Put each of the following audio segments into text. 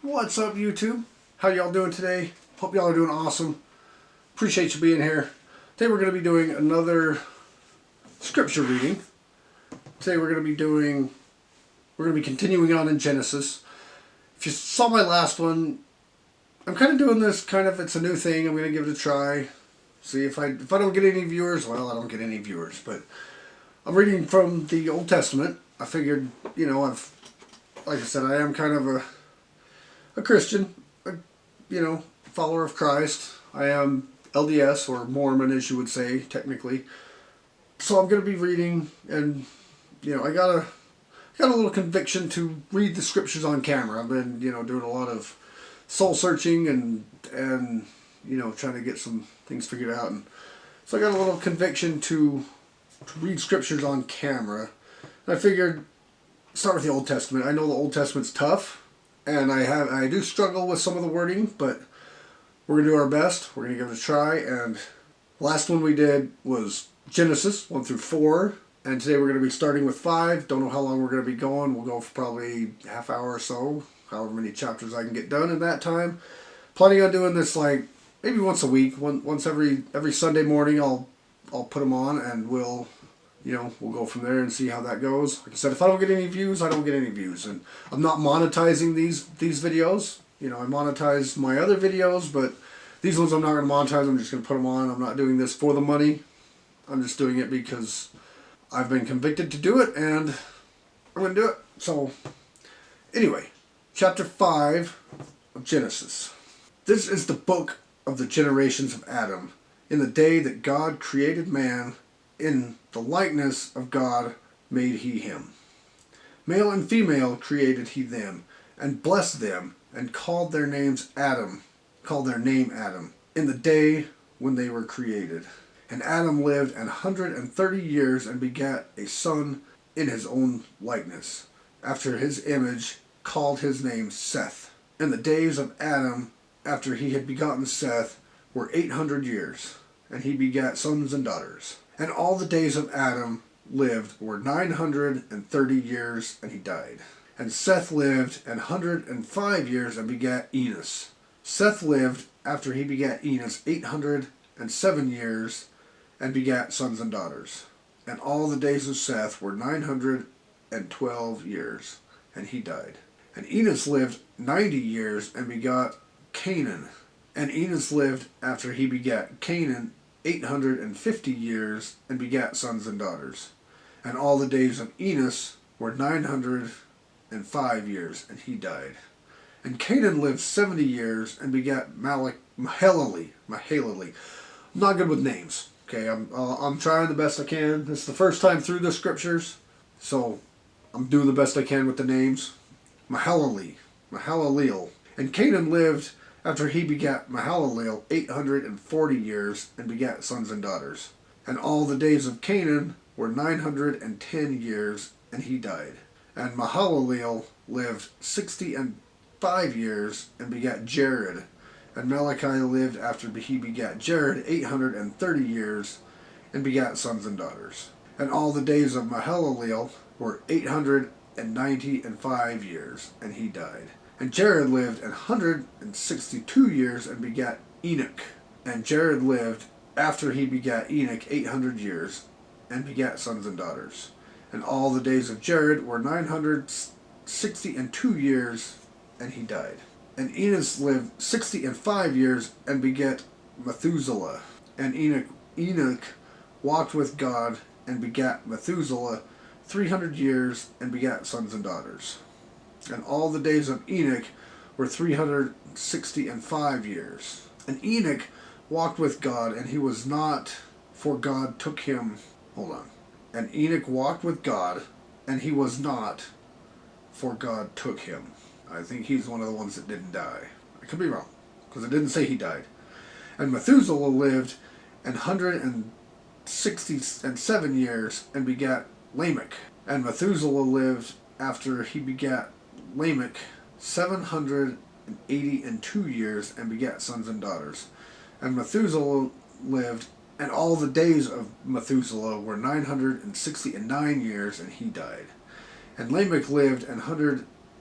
What's up, YouTube? How y'all doing today? Hope y'all are doing awesome. Appreciate you being here. Today we're going to be doing another scripture reading. Today we're going to be continuing on in Genesis. If you saw my last one, I'm kind of doing this it's a new thing. I'm going to give it a try. See if I don't get any viewers, well, I don't get any viewers, but I'm reading from the Old Testament. I figured, like I said, I am kind of a Christian, follower of Christ. I am LDS, or Mormon as you would say, technically. So I'm going to be reading, and, I got a little conviction to read the scriptures on camera. I've been, doing a lot of soul searching and trying to get some things figured out. And so I got a little conviction to read scriptures on camera. And I figured, start with the Old Testament. I know the Old Testament's tough, and I do struggle with some of the wording, but we're going to do our best. We're going to give it a try. And the last one we did was Genesis 1 through 4. And today we're going to be starting with 5. Don't know how long we're going to be going. We'll go for probably half hour or so, however many chapters I can get done in that time. Planning on doing this maybe once a week. Once every Sunday morning I'll put them on, and we'll go from there and see how that goes. Like I said, if I don't get any views, I don't get any views. And I'm not monetizing these videos. I monetize my other videos, but these ones I'm not going to monetize. I'm just going to put them on. I'm not doing this for the money. I'm just doing it because I've been convicted to do it, and I'm going to do it. So, anyway, chapter 5 of Genesis. This is the book of the generations of Adam. In the day that God created man, in the likeness of God made he him. Male and female created he them, and blessed them, and called their name Adam, in the day when they were created. And Adam lived 130 years, and begat a son in his own likeness, after his image, called his name Seth. And the days of Adam, after he had begotten Seth, were 800 years, and he begat sons and daughters. And all the days of Adam lived were 930 years, and he died. And Seth lived 105 years, and begat Enos. Seth lived, after he begat Enos, 807 years, and begat sons and daughters. And all the days of Seth were 912 years, and he died. And Enos lived 90 years, and begot Canaan. And Enos lived, after he begat Canaan, 850 years, and begat sons and daughters. And all the days of Enos were 905 years, and he died. And Canaan lived 70 years, and begat Mahalalel. I'm not good with names. Okay, I'm trying the best I can. This is the first time through the scriptures, so I'm doing the best I can with the names. Mahalalel. And Canaan lived, after he begat Mahalalel, 840 years, and begat sons and daughters. And all the days of Canaan were 910 years, and he died. And Mahalalel lived 65 years, and begat Jared. And Malachi lived, after he begat Jared, 830 years, and begat sons and daughters. And all the days of Mahalalel were 895 years, and he died. And Jared lived 162 years, and begat Enoch. And Jared lived, after he begat Enoch, 800 years, and begat sons and daughters. And all the days of Jared were 962 years, and he died. And Enos lived 65 years, and begat Methuselah. And Enoch walked with God, and begat Methuselah 300 years, and begat sons and daughters. And all the days of Enoch were 365 years. And Enoch walked with God, and he was not, for God took him. And Enoch walked with God, and he was not, for God took him. I think he's one of the ones that didn't die. I could be wrong, because it didn't say he died. And Methuselah lived 167 years, and begat Lamech. And Methuselah lived, after he begat Lamech, 782 years, and begat sons and daughters. And Methuselah lived, and all the days of Methuselah were 969 years, and he died. And Lamech lived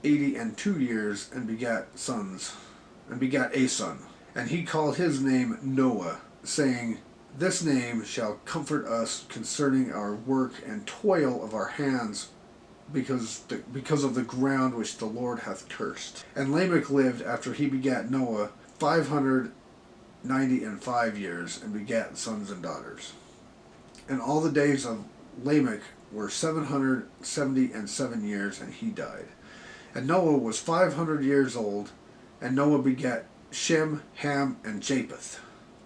82 years and begat sons, and begat a son. And he called his name Noah, saying, This name shall comfort us concerning our work and toil of our hands, because of the ground which the Lord hath cursed. And Lamech lived after he begat Noah 595 years, and begat sons and daughters. And all the days of Lamech were 777 years, and he died. And Noah was 500 years old, and Noah begat Shem, Ham, and Japheth.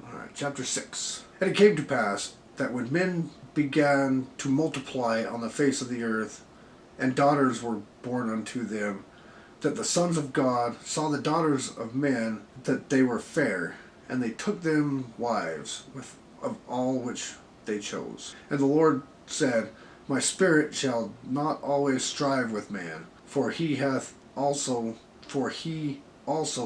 Alright, chapter 6. And it came to pass that when men began to multiply on the face of the earth, and daughters were born unto them, that the sons of God saw the daughters of men, that they were fair, and they took them wives of all which they chose. And the Lord said, My spirit shall not always strive with man, for he also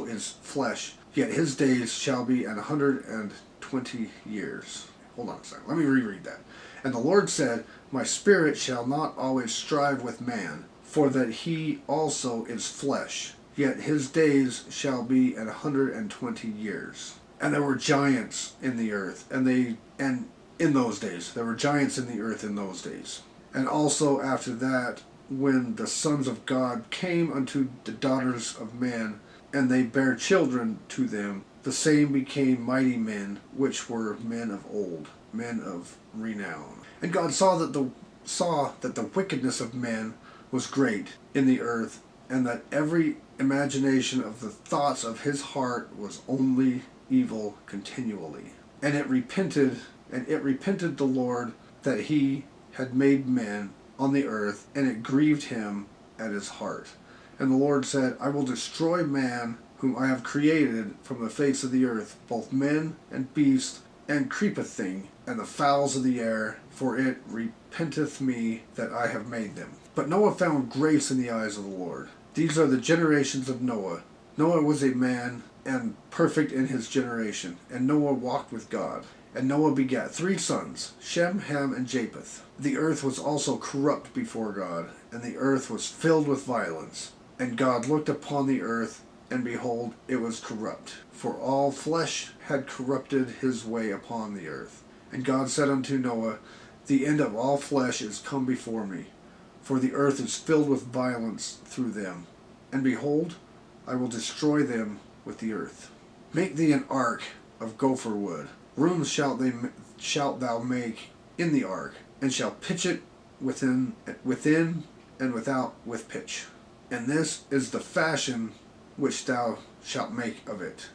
is flesh, yet his days shall be 120 years. Hold on a second, let me reread that. And the Lord said, My spirit shall not always strive with man, for that he also is flesh, yet his days shall be 120 years. And there were giants in the earth, and in those days. There were giants in the earth in those days. And also after that, when the sons of God came unto the daughters of men, and they bare children to them, the same became mighty men, which were men of old, men of renown. And God saw that the wickedness of men was great in the earth, and that every imagination of the thoughts of his heart was only evil continually. And it repented the Lord that he had made men on the earth, and it grieved him at his heart. And the Lord said, I will destroy man whom I have created from the face of the earth, both men and beasts, and creepeth thing, and the fowls of the air, for it repenteth me that I have made them. But Noah found grace in the eyes of the Lord. These are the generations of Noah. Noah was a man, and perfect in his generation, and Noah walked with God. And Noah begat 3 sons, Shem, Ham, and Japheth. The earth was also corrupt before God, and the earth was filled with violence. And God looked upon the earth, and behold, it was corrupt, for all flesh had corrupted his way upon the earth. And God said unto Noah, The end of all flesh is come before me, for the earth is filled with violence through them. And behold, I will destroy them with the earth. Make thee an ark of gopher wood. Rooms shalt thou make in the ark, and shall pitch it within and without with pitch. And this is the fashion which thou shalt make of it.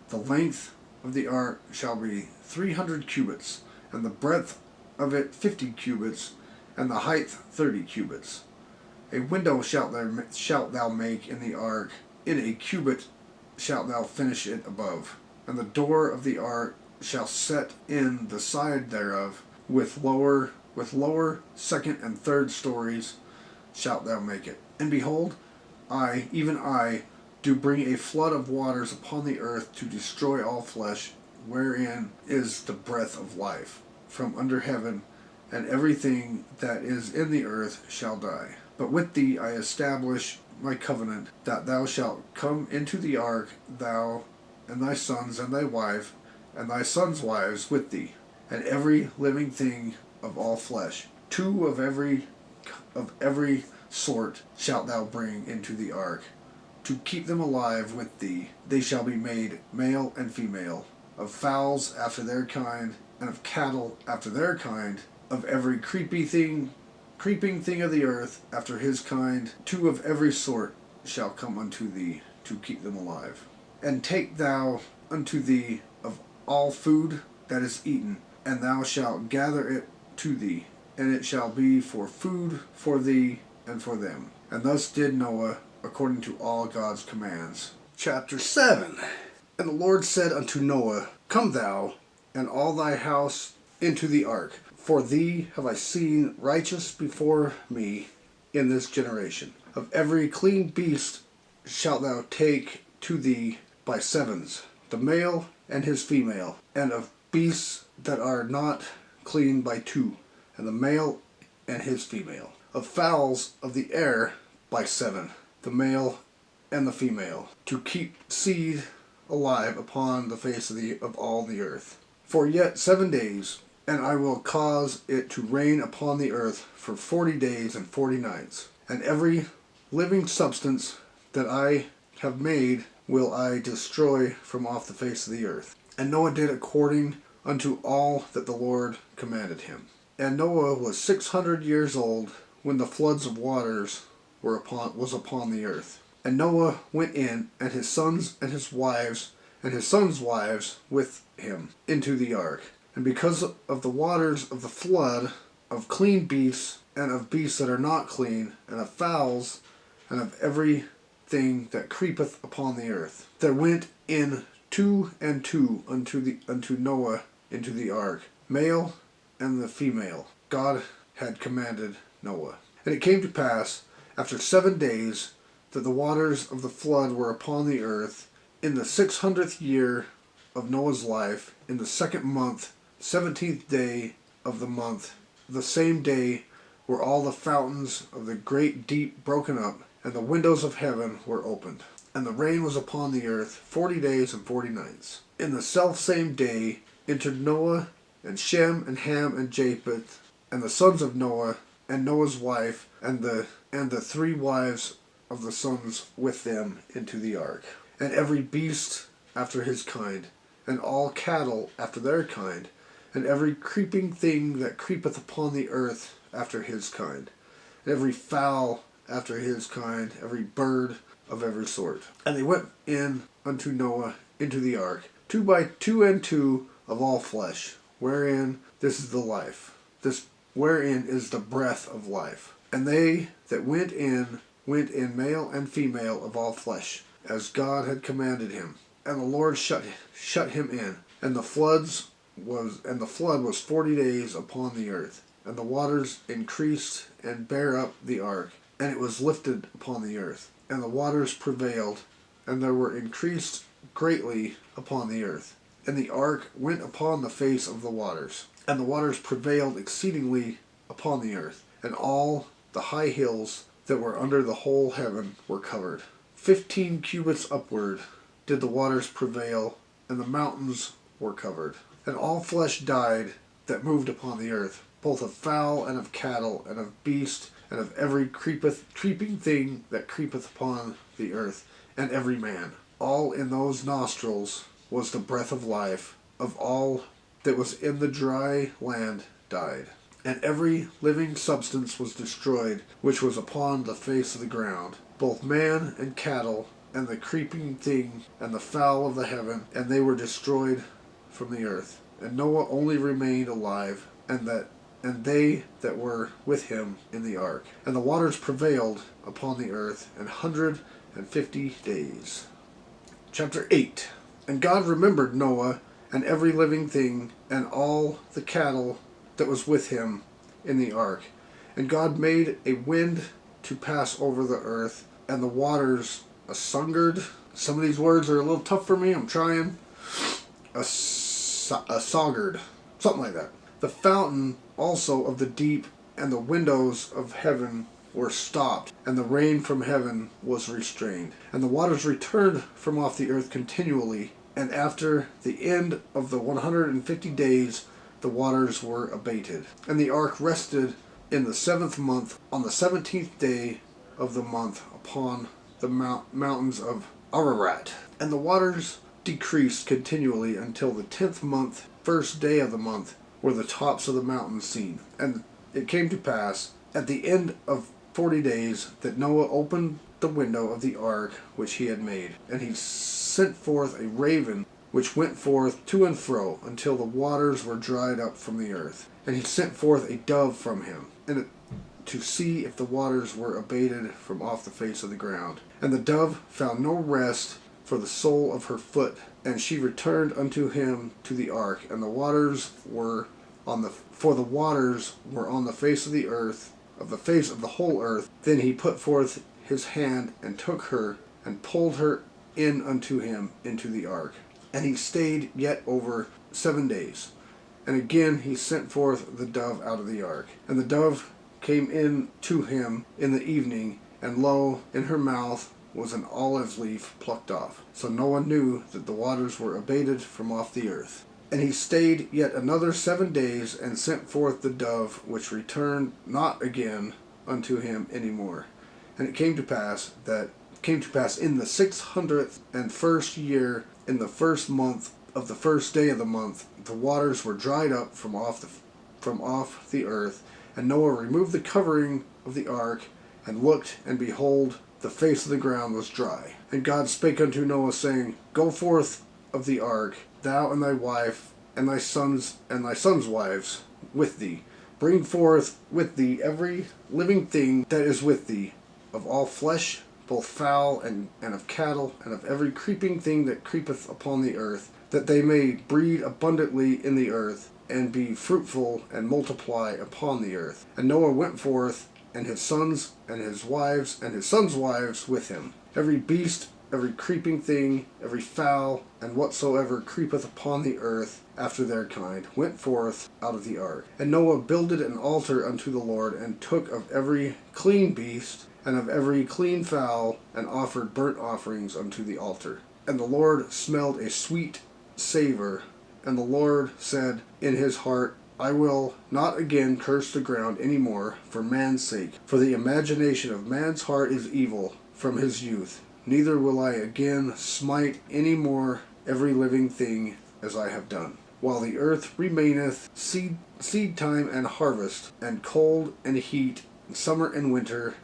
The length of the ark shall be 300 cubits, and the breadth of it 50 cubits, and the height 30 cubits. A window shalt thou make in the ark, in a cubit shalt thou finish it above. And the door of the ark shall set in the side thereof, with lower, second, and third stories shalt thou make it. And behold, I, even I, do bring a flood of waters upon the earth to destroy all flesh, wherein is the breath of life, from under heaven, and everything that is in the earth shall die. But with thee I establish my covenant, that thou shalt come into the ark, thou and thy sons and thy wife, and thy sons' wives with thee, and every living thing of all flesh. 2 of every sort shalt thou bring into the ark, to keep them alive with thee. They shall be made male and female, of fowls after their kind, and of cattle after their kind, of every creeping thing of the earth after his kind. 2 of every sort shall come unto thee, to keep them alive. And take thou unto thee of all food that is eaten, and thou shalt gather it to thee, and it shall be for food for thee and for them. And thus did Noah, according to all God's commands. Chapter 7. And the Lord said unto Noah, Come thou, and all thy house, into the ark, for thee have I seen righteous before me in this generation. Of every clean beast shalt thou take to thee by 7s, the male and his female, and of beasts that are not clean by 2, and the male and his female. Of fowls of the air by 7, the male and the female, to keep seed alive upon the face of all the earth. For yet 7 days, and I will cause it to rain upon the earth for 40 days and 40 nights. And every living substance that I have made will I destroy from off the face of the earth. And Noah did according unto all that the Lord commanded him. And Noah was 600 years old when the floods of waters was upon the earth. And Noah went in, and his sons and his wives, and his sons' wives with him, into the ark. And because of the waters of the flood, of clean beasts, and of beasts that are not clean, and of fowls, and of every thing that creepeth upon the earth, there went in 2 and 2 unto Noah into the ark, male and the female. God had commanded Noah. And it came to pass, after 7 days, that the waters of the flood were upon the earth, in the 600th year of Noah's life, in the 2nd month, 17th day of the month, the same day were all the fountains of the great deep broken up, and the windows of heaven were opened. And the rain was upon the earth 40 days and 40 nights. In the selfsame day entered Noah, and Shem, and Ham, and Japheth, and the sons of Noah, and Noah's wife, and the 3 wives of the sons with them into the ark. And every beast after his kind, and all cattle after their kind, and every creeping thing that creepeth upon the earth after his kind, and every fowl after his kind, every bird of every sort. And they went in unto Noah into the ark, 2 by 2 and 2 of all flesh, wherein this is the life, wherein is the breath of life. And they that went in male and female of all flesh, as God had commanded him. And the Lord shut him in, and the flood was 40 days upon the earth, and the waters increased and bare up the ark, and it was lifted upon the earth, and the waters prevailed, and there were increased greatly upon the earth. And the ark went upon the face of the waters, and the waters prevailed exceedingly upon the earth, and all the high hills that were under the whole heaven were covered. 15 cubits upward did the waters prevail, and the mountains were covered. And all flesh died that moved upon the earth, both of fowl and of cattle, and of beast, and of every creeping thing that creepeth upon the earth, and every man. All in those nostrils was the breath of life, of all that was in the dry land died. And every living substance was destroyed, which was upon the face of the ground, both man and cattle, and the creeping thing, and the fowl of the heaven, and they were destroyed from the earth. And Noah only remained alive, and they that were with him in the ark. And the waters prevailed upon the earth 150 days. Chapter 8. And God remembered Noah, and every living thing, and all the cattle that was with him in the ark. And God made a wind to pass over the earth, and the waters asungered. Some of these words are a little tough for me, I'm trying. Asoggered. Something like that. The fountain also of the deep and the windows of heaven were stopped, and the rain from heaven was restrained. And the waters returned from off the earth continually, and after the end of the 150 days the waters were abated. And the ark rested in the 7th month, on the 17th day of the month, upon the mountains of Ararat. And the waters decreased continually until the 10th month, 1st day of the month, were the tops of the mountains seen. And it came to pass, at the end of 40 days, that Noah opened the window of the ark which he had made, and he sent forth a raven, which went forth to and fro until the waters were dried up from the earth. And he sent forth a dove from him, and to see if the waters were abated from off the face of the ground. And the dove found no rest for the sole of her foot, and she returned unto him to the ark, and the waters were on the face of the earth, of the face of the whole earth. Then he put forth his hand and took her, and pulled her in unto him into the ark. And he stayed yet over 7 days. And again he sent forth the dove out of the ark. And the dove came in to him in the evening, and lo, in her mouth was an olive leaf plucked off. So Noah knew that the waters were abated from off the earth. And he stayed yet another 7 days, and sent forth the dove, which returned not again unto him any more. And it came to pass in the 601st year, in the first month of the first day of the month, the waters were dried up from off the earth. And Noah removed the covering of the ark, and looked, and behold, the face of the ground was dry. And God spake unto Noah, saying, Go forth of the ark, thou and thy wife, and thy sons' wives with thee. Bring forth with thee every living thing that is with thee, of all flesh, both fowl and of cattle, and of every creeping thing that creepeth upon the earth, that they may breed abundantly in the earth, and be fruitful, and multiply upon the earth. And Noah went forth, and his sons, and his wives, and his sons' wives with him. Every beast, every creeping thing, every fowl, and whatsoever creepeth upon the earth after their kind, went forth out of the ark. And Noah builded an altar unto the Lord, and took of every clean beast, and of every clean fowl, and offered burnt offerings unto the altar. And the Lord smelled a sweet savour. And the Lord said in his heart, I will not again curse the ground any more for man's sake, for the imagination of man's heart is evil from his youth. Neither will I again smite any more every living thing as I have done. While the earth remaineth, seed time and harvest, and cold and heat, summer and winter,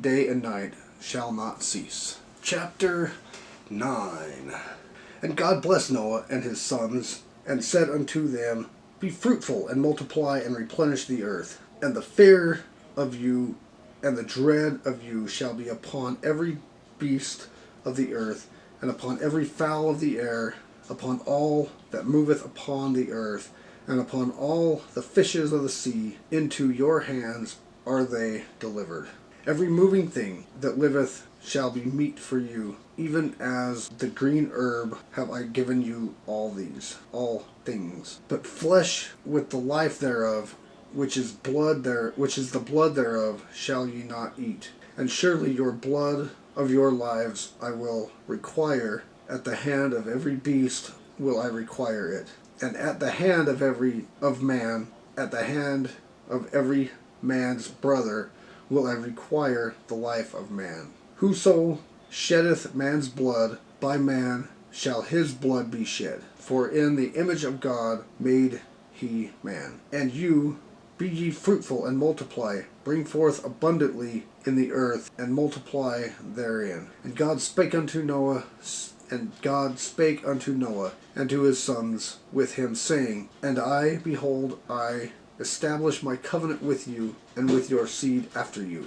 day and night shall not cease. Chapter 9. And God blessed Noah and his sons, and said unto them, Be fruitful, and multiply, and replenish the earth. And the fear of you and the dread of you shall be upon every beast of the earth, and upon every fowl of the air, upon all that moveth upon the earth, and upon all the fishes of the sea. Into your hands are they delivered. Every moving thing that liveth shall be meat for you, even as the green herb have I given you all things. But flesh with the life thereof, which is the blood thereof, shall ye not eat. And surely your blood of your lives I will require. At the hand of every beast will I require it, and at the hand of every man's brother will I require the life of man. Whoso sheddeth man's blood, by man shall his blood be shed. For in the image of God made he man. And you, be ye fruitful and multiply, bring forth abundantly in the earth, and multiply therein. And God spake unto Noah, and to his sons with him, saying, And I, behold, I establish my covenant with you, and with your seed after you,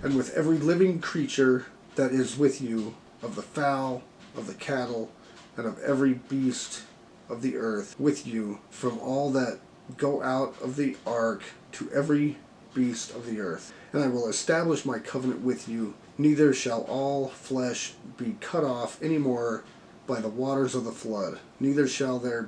and with every living creature that is with you, of the fowl, of the cattle, and of every beast of the earth with you, from all that go out of the ark to every beast of the earth. And I will establish my covenant with you, neither shall all flesh be cut off any more by the waters of the flood, neither shall there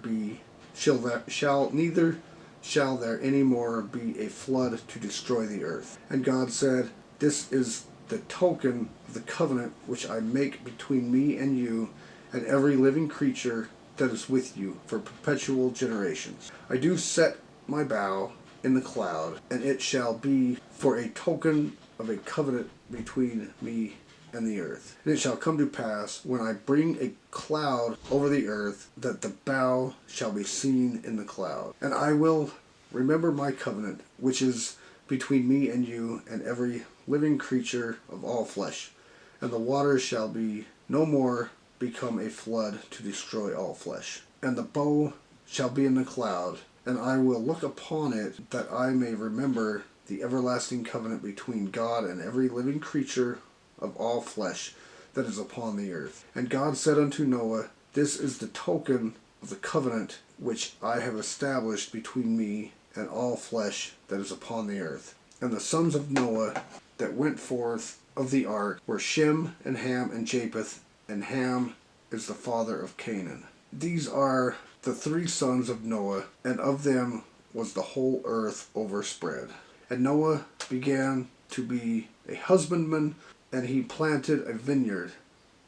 any more be a flood to destroy the earth. And God said, This is the token of the covenant which I make between me and you, and every living creature that is with you for perpetual generations. I do set my bow in the cloud, and it shall be for a token of a covenant between me and the earth. And it shall come to pass, when I bring a cloud over the earth, that the bow shall be seen in the cloud. And I will remember my covenant, which is between me and you and every living creature of all flesh. And the waters shall be no more become a flood to destroy all flesh. And the bow shall be in the cloud, and I will look upon it, that I may remember the everlasting covenant between God and every living creature of all flesh that is upon the earth. And God said unto Noah, This is the token of the covenant which I have established between me and all flesh that is upon the earth. And the sons of Noah that went forth of the ark were Shem and Ham and Japheth, and Ham is the father of Canaan. These are the 3 sons of Noah, and of them was the whole earth overspread. And Noah began to be a husbandman and he planted a vineyard,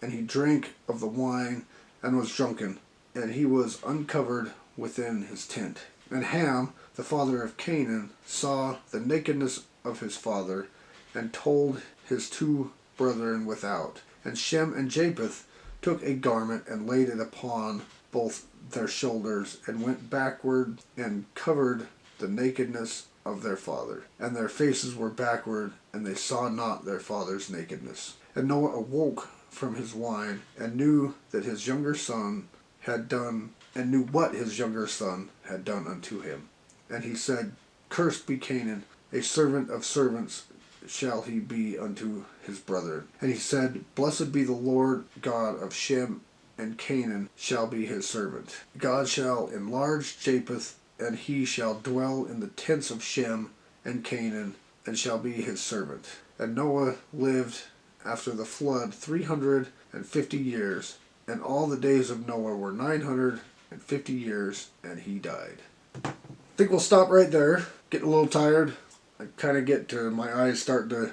and he drank of the wine and was drunken, and he was uncovered within his tent. And Ham, the father of Canaan, saw the nakedness of his father, and told his two brethren without. And Shem and Japheth took a garment and laid it upon both their shoulders, and went backward and covered the nakedness of their father. And their faces were backward, and they saw not their father's nakedness. And Noah awoke from his wine, and knew that his younger son had done, and knew what his younger son had done unto him. And he said, Cursed be Canaan, a servant of servants shall he be unto his brethren. And he said, Blessed be the Lord God of Shem, and Canaan shall be his servant. God shall enlarge Japheth, and he shall dwell in the tents of Shem and Canaan, and shall be his servant. And Noah lived after the flood 350 years, and all the days of Noah were 950 years, and he died. I think we'll stop right there. Getting a little tired. I kind of get to, my eyes start to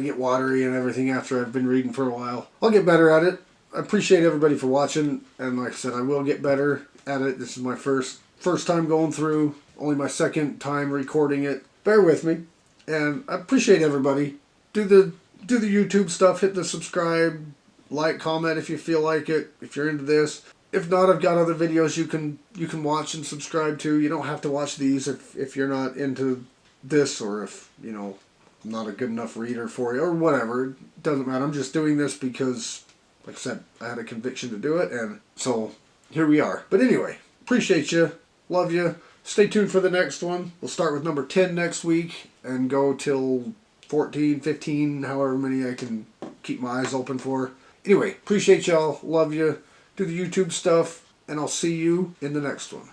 get watery and everything after I've been reading for a while. I'll get better at it. I appreciate everybody for watching, and like I said, I will get better at it. This is my first time going through, only my second time recording it. Bear with me, and I appreciate everybody. Do the YouTube stuff, hit the subscribe, like, comment if you feel like it, if you're into this. If not, I've got other videos you can watch and subscribe to. You don't have to watch these if you're not into this, or if, you know, I'm not a good enough reader for you, or whatever. It doesn't matter. I'm just doing this because, like I said, I had a conviction to do it, and so here we are. But anyway, appreciate you. Love you. Stay tuned for the next one. We'll start with number 10 next week and go till 14, 15, however many I can keep my eyes open for. Anyway, appreciate y'all. Love you. Do the YouTube stuff, and I'll see you in the next one.